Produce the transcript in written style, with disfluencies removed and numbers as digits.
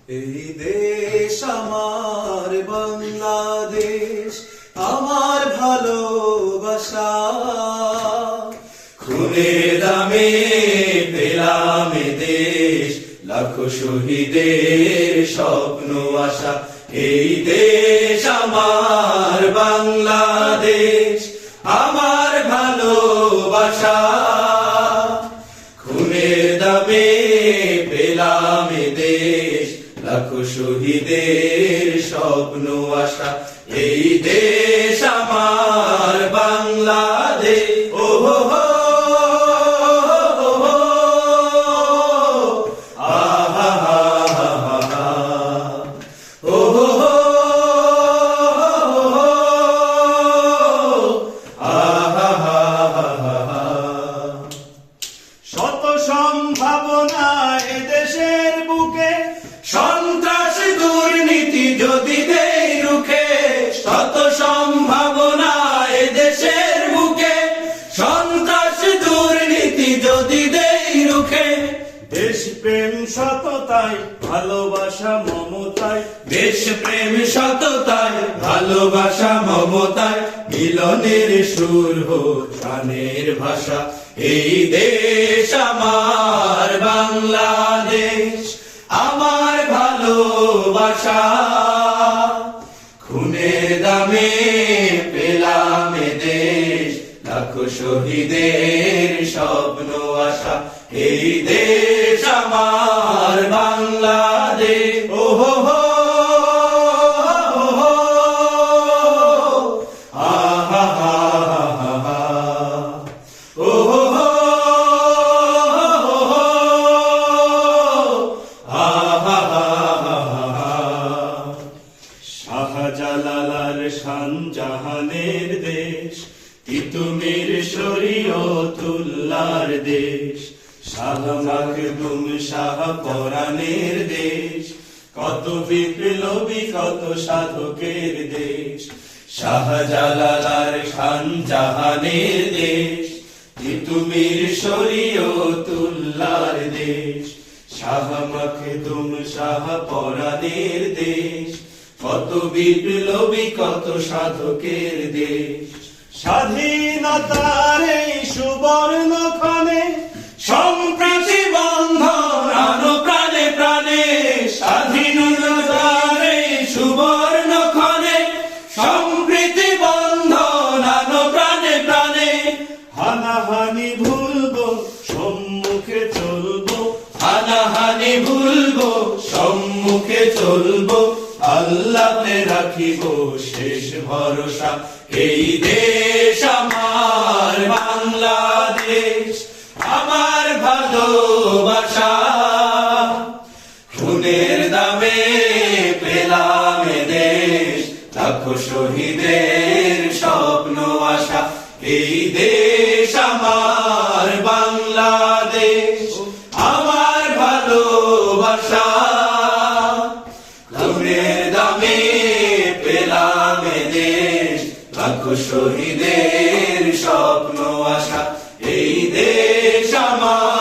এই দেশ আমার বাংলাদেশ, আমার ভালোবাসা। খুনের দামে পেলাম এ দেশ, লাখো শহীদের স্বপ্ন আশা। এই দেশ আমার বাংলাদেশ, আমার ভালোবাসা। খুনের দামে পেলাম এ দেশ, লাখো শহীদের স্বপ্ন আশা। এই দেশ আমার বাংলাদেশ। ও হো হো, আহা হা হা হা, ও হো হো, আহা হা হা হা। শত সম্ভাবনা এ দেশের বুকে, সন্ত্রাস দুর্নীতি যদি দেই রুখে, শত সম্ভাবনা এ দেশের বুকে, সন্ত্রাস দুর্নীতি যদি দেই রুখে। দেশপ্রেম সততায় ভালোবাসা মমতায়, দেশপ্রেম সততায় ভালোবাসা মমতায়, মিলনের সুর হোক প্রাণের ভাষা। এই দেশ আমার বাংলাদেশ, আমার ভালোবাসা। খুনের দামে পেলাম এ দেশ, লাখো শহীদের স্বপ্ন আশা। এই দেশ আমার বাংলাদেশ। ও হো হো, আহা হা হা হা, ও হো হো, আহা হা হা হা। শাহজালাল শাহজাহানের দেশ, তিতুমির শরীয়তুল্লাহর দেশ, শাহ মাখদুম শাহ পরাণের দেশ, কত বিপ্লবী কত সাধকের দেশ। শাহজালাল শাহজাহানের দেশ, তিতুমির শরীয়তুল্লাহর দেশ, শাহ মাখদুম শাহ পরাণের দেশ, কত বিপ্লবী কত সাধকের দেশ। স্বাধীনতার এই সুবর্ণ ক্ষণে, সম্প্রীতি বন্ধন আনো প্রাণে প্রাণে। স্বাধীনতার এই সুবর্ণ ক্ষণে, সম্প্রীতি বন্ধন আনো প্রাণে প্রাণে। হানাহানি ভুলবো, সম্মুখে চলবো, হানাহানি ভুলবো, সম্মুখে চলবো, আল্লাহতে রাখিব শেষ ভরসা। এই দেশ আমার বাংলাদেশ, আমার ভালোবাসা। খুনের দামে পেলাম এ দেশ, লাখো শহীদের স্বপ্ন আশা। এই দেশ আমার বাংলাদেশ, আমার ভালোবাসা। খুনের দামে পেলাম এ দেশ, লাখো শহীদের স্বপ্ন আশা। এই দেশ আমার